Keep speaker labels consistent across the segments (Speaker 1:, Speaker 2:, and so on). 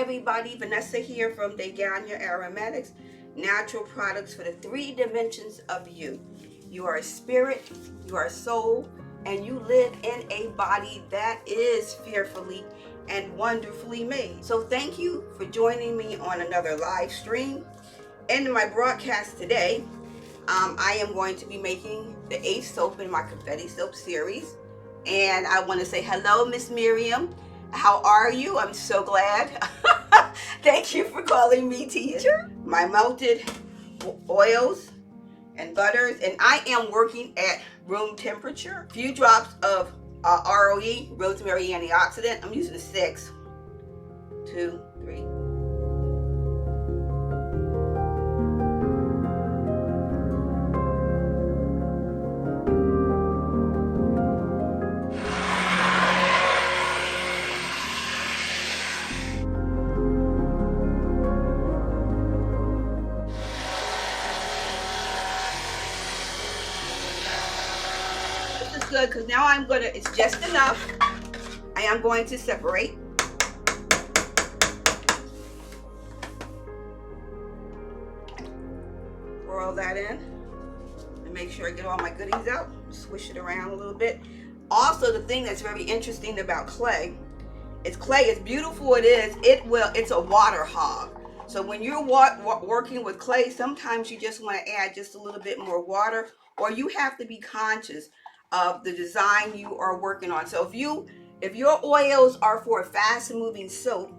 Speaker 1: everybody, Vanessa here from DeGanya Aromatics, natural products for the 3 dimensions of you. You are a spirit, you are a soul, and you live in a body that is fearfully and wonderfully made. So thank you for joining me on another live stream. In my broadcast today, I am going to be making the 8th soap in my Confetti soap series. And I want to say hello, Miss Miriam. How are you? I'm so glad. Thank you for calling me teacher. My melted oils and butters, and I am working at room temperature. A few drops of ROE, rosemary antioxidant. I'm using 6, 2, 3. Good, because now it's just enough. I am going to separate. Swirl that in and make sure I get all my goodies out. Swish it around a little bit. Also, the thing that's very interesting about clay, as beautiful it's a water hog. So when you're working with clay, sometimes you just want to add just a little bit more water, or you have to be conscious of the design you are working on. So if your oils are for a fast moving soap,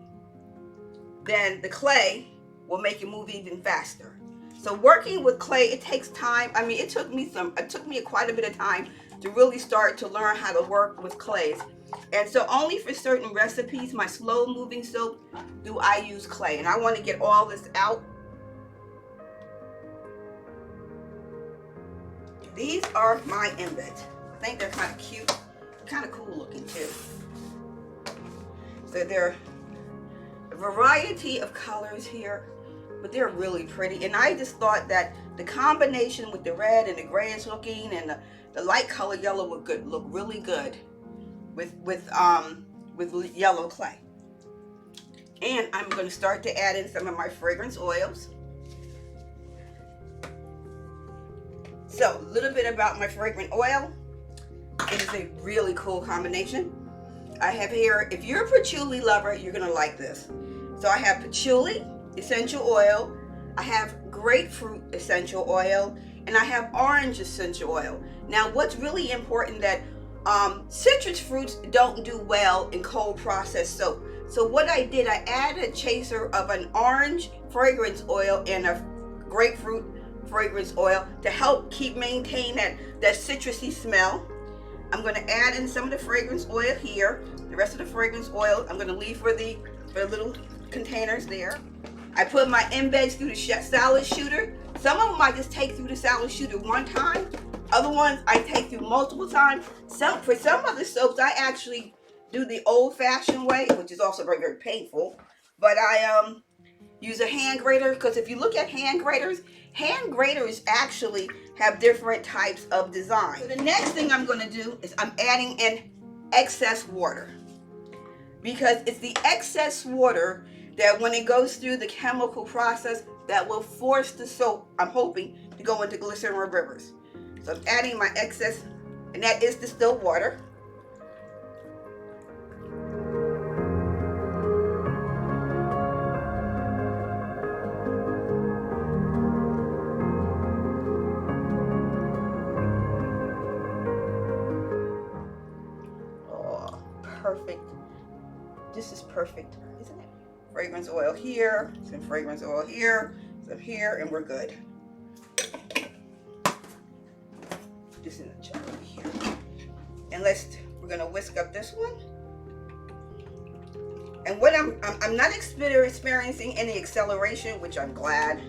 Speaker 1: then the clay will make it move even faster. So working with clay, it takes time. I mean, it took me quite a bit of time to really start to learn how to work with clays. And so only for certain recipes, my slow moving soap, do I use clay. And I want to get all this out. These are my embeds. I think they're kind of cute, kind of cool looking too. So they're a variety of colors here, but they're really pretty. And I just thought that the combination with the red and the grayish looking and the light color yellow would look really good with yellow clay. And I'm going to start to add in some of my fragrance oils. So a little bit about my fragrant oil. It is a really cool combination. I have here, if you're a patchouli lover, you're gonna like this. So I have Patchouli Essential Oil, I have Grapefruit Essential Oil, and I have Orange Essential Oil. Now what's really important that citrus fruits don't do well in cold processed soap. So what I did, I added a chaser of an orange fragrance oil and a grapefruit fragrance oil to help maintain that citrusy smell. I'm going to add in some of the fragrance oil here. The rest of the fragrance oil I'm going to leave for the little containers there. I put my embeds through the salad shooter. Some of them I just take through the salad shooter one time. Other ones I take through multiple times. For some of the soaps I actually do the old-fashioned way, which is also very, very painful. But I use a hand grater, because if you look at hand graters actually have different types of design. So the next thing I'm going to do is I'm adding in excess water, because it's the excess water that when it goes through the chemical process that will force the soap, I'm hoping, to go into Glycerin Rivers. So I'm adding my excess, and that is distilled water. Perfect. This is perfect, isn't it? Fragrance oil here, some fragrance oil here, some here, and we're good. Just in the jar over here. And we're gonna whisk up this one. And what I'm not experiencing any acceleration, which I'm glad.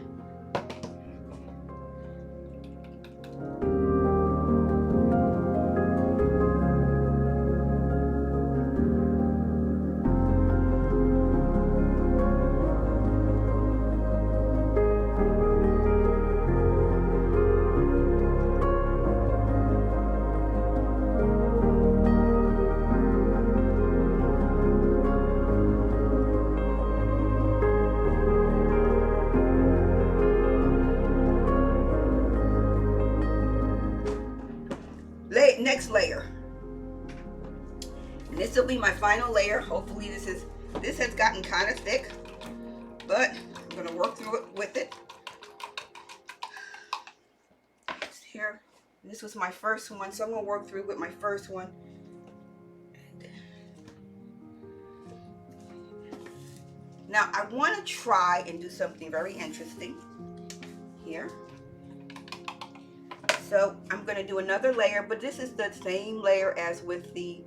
Speaker 1: be my final layer. Hopefully this has gotten kind of thick, but I'm gonna work through it with it. Here, this was my first one, so I'm gonna work through with my first one. Now I want to try and do something very interesting here. So I'm going to do another layer, but this is the same layer as with the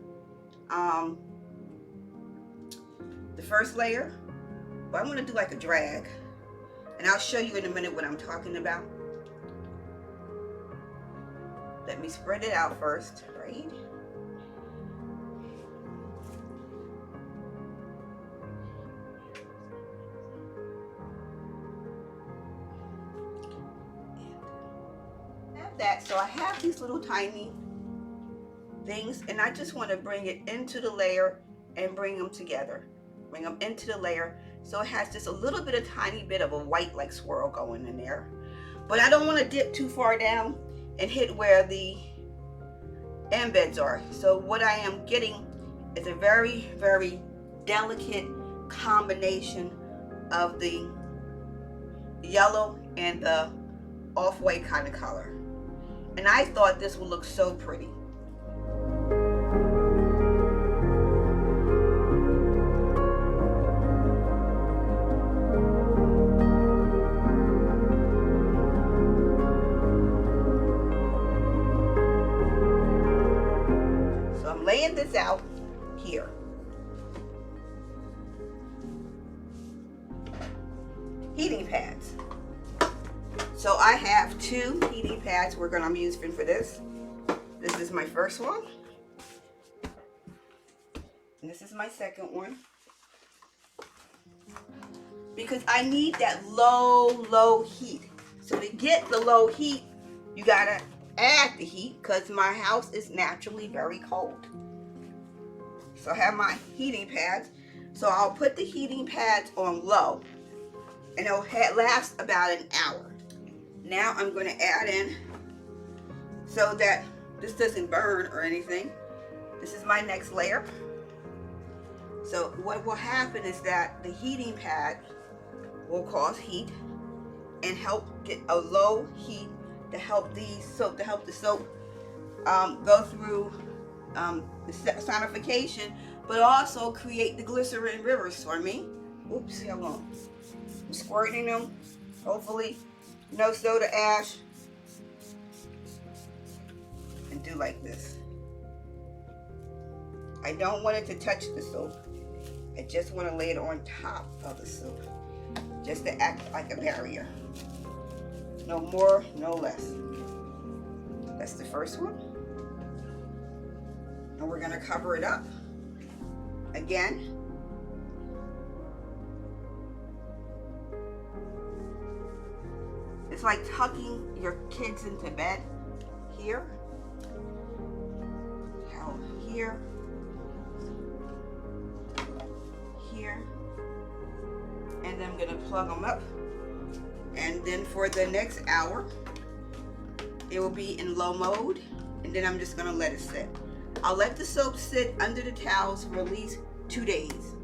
Speaker 1: first layer. But I'm going to do like a drag, and I'll show you in a minute what I'm talking about. Let me spread it out first, right? That, so I have these little tiny things, and I just want to bring it into the layer and bring them together, bring them into the layer, so it has just a little bit, a tiny bit of a white like swirl going in there, but I don't want to dip too far down and hit where the embeds are. So what I am getting is a very, very delicate combination of the yellow and the off-white kind of color. And I thought this would look so pretty. So I'm laying this out here. Heating pads. So I have 2 heating pads I'm using for this. This is my first one. And this is my second one. Because I need that low heat. So to get the low heat, you gotta add the heat, because my house is naturally very cold. So I have my heating pads. So I'll put the heating pads on low, and it'll last about an hour. Now I'm going to add in, so that this doesn't burn or anything, this is my next layer. So what will happen is that the heating pad will cause heat and help get a low heat to help the soap go through the sonification, but also create the glycerin rivers for me. Oops, hold on. I'm squirting them, hopefully no soda ash, and do like this. I don't want it to touch the soap. I just want to lay it on top of the soap, just to act like a barrier. No more, no less. That's the first one. And we're going to cover it up again. It's like tucking your kids into bed here, here, here, and then I'm going to plug them up. And then for the next hour, it will be in low mode, and then I'm just going to let it sit. I'll let the soap sit under the towels for at least 2 days.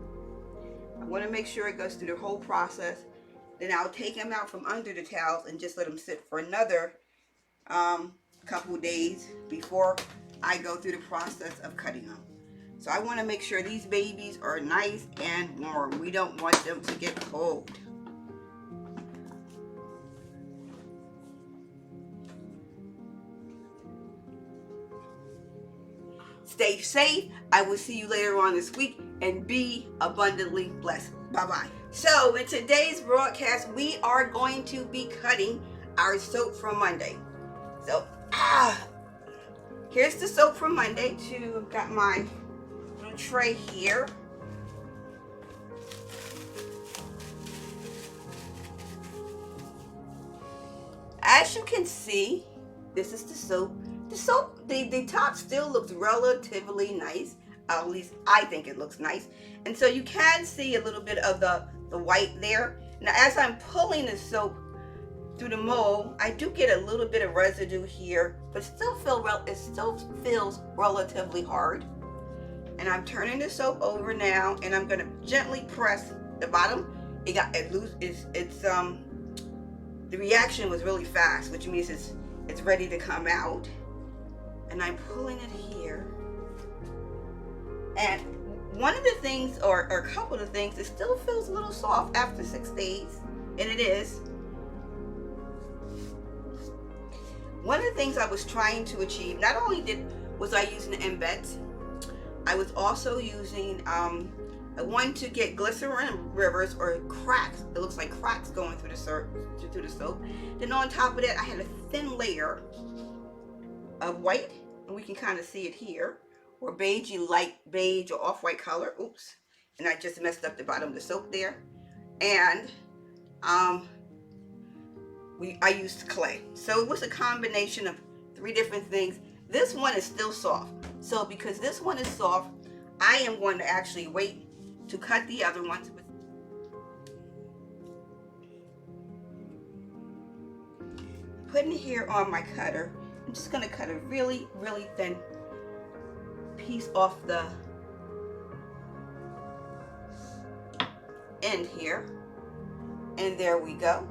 Speaker 1: I want to make sure it goes through the whole process. Then I'll take them out from under the towels and just let them sit for another couple days before I go through the process of cutting them. So I want to make sure these babies are nice and warm. We don't want them to get cold. Stay safe. I will see you later on this week, and be abundantly blessed. Bye-bye. So in today's broadcast, we are going to be cutting our soap from Monday. So here's the soap from Monday. I've got my little tray here. As you can see, this is the soap. The soap, the top still looks relatively nice. At least I think it looks nice. And so you can see a little bit of the white there. Now as I'm pulling the soap through the mold, I do get a little bit of residue here, but it still feels relatively hard. And I'm turning the soap over now, and I'm going to gently press the bottom. The reaction was really fast, which means it's ready to come out. And I'm pulling it here. And one of the things, or a couple of the things, it still feels a little soft after 6 days, and it is. One of the things I was trying to achieve, not only was I using embeds, I was also using, I wanted to get Glycerin Rivers, or cracks. It looks like cracks going through the soap. Then on top of that, I had a thin layer of white, and we can kind of see it here, or beige, light beige or off-white color. Oops, and I just messed up the bottom of the soap there. And I used clay. So it was a combination of 3 different things. This one is still soft. So because this one is soft, I am going to actually wait to cut the other ones. Putting it here on my cutter, I'm just going to cut a really, really thin piece off the end here. And there we go.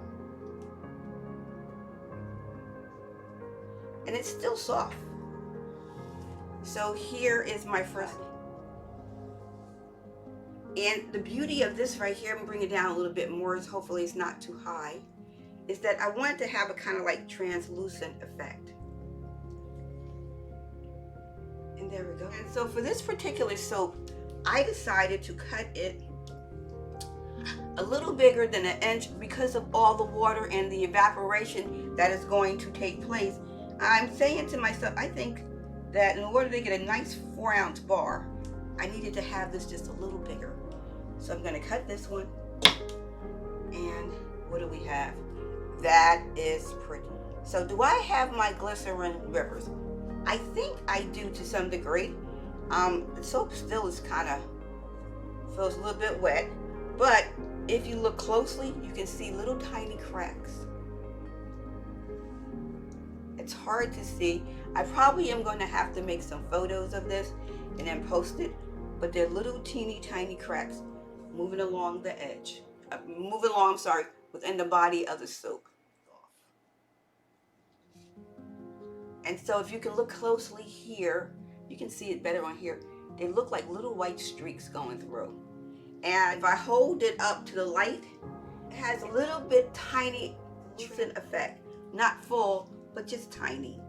Speaker 1: And it's still soft. So here is my first. And the beauty of this right here, I'm going to bring it down a little bit more, so hopefully it's not too high, is that I wanted to have a kind of like translucent effect. And there we go. And so for this particular soap, I decided to cut it a little bigger than an inch because of all the water and the evaporation that is going to take place. I'm saying to myself, I think that in order to get a nice 4-ounce bar, I needed to have this just a little bigger. So I'm going to cut this one. And what do we have? That is pretty. So do I have my Glycerin Rivers? I think I do to some degree. The soap still is kind of, feels a little bit wet. But if you look closely, you can see little tiny cracks. It's hard to see. I probably am going to have to make some photos of this and then post it. But they're little teeny tiny cracks moving along the edge. Within the body of the soap. And so if you can look closely here, you can see it better on here. They look like little white streaks going through. And if I hold it up to the light, it has a little bit tiny effect. Not full, but just tiny.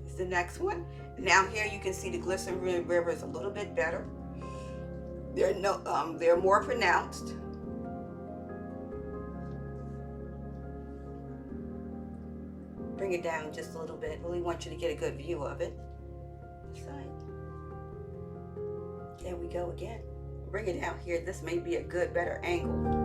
Speaker 1: It's the next one. Now here you can see the Glycerin Rivers a little bit better. They're more pronounced. Bring it down just a little bit. Really want you to get a good view of it. Side. There we go again. Bring it down here. This may be a good, better angle.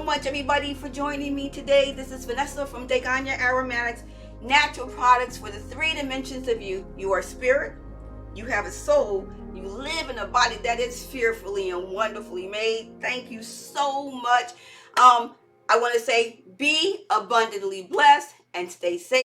Speaker 1: Much everybody for joining me today. This is Vanessa from DeGanya Aromatics, natural products for the 3 dimensions of you. You are spirit, you have a soul, you live in a body that is fearfully and wonderfully made. Thank you so much. I want to say be abundantly blessed and stay safe.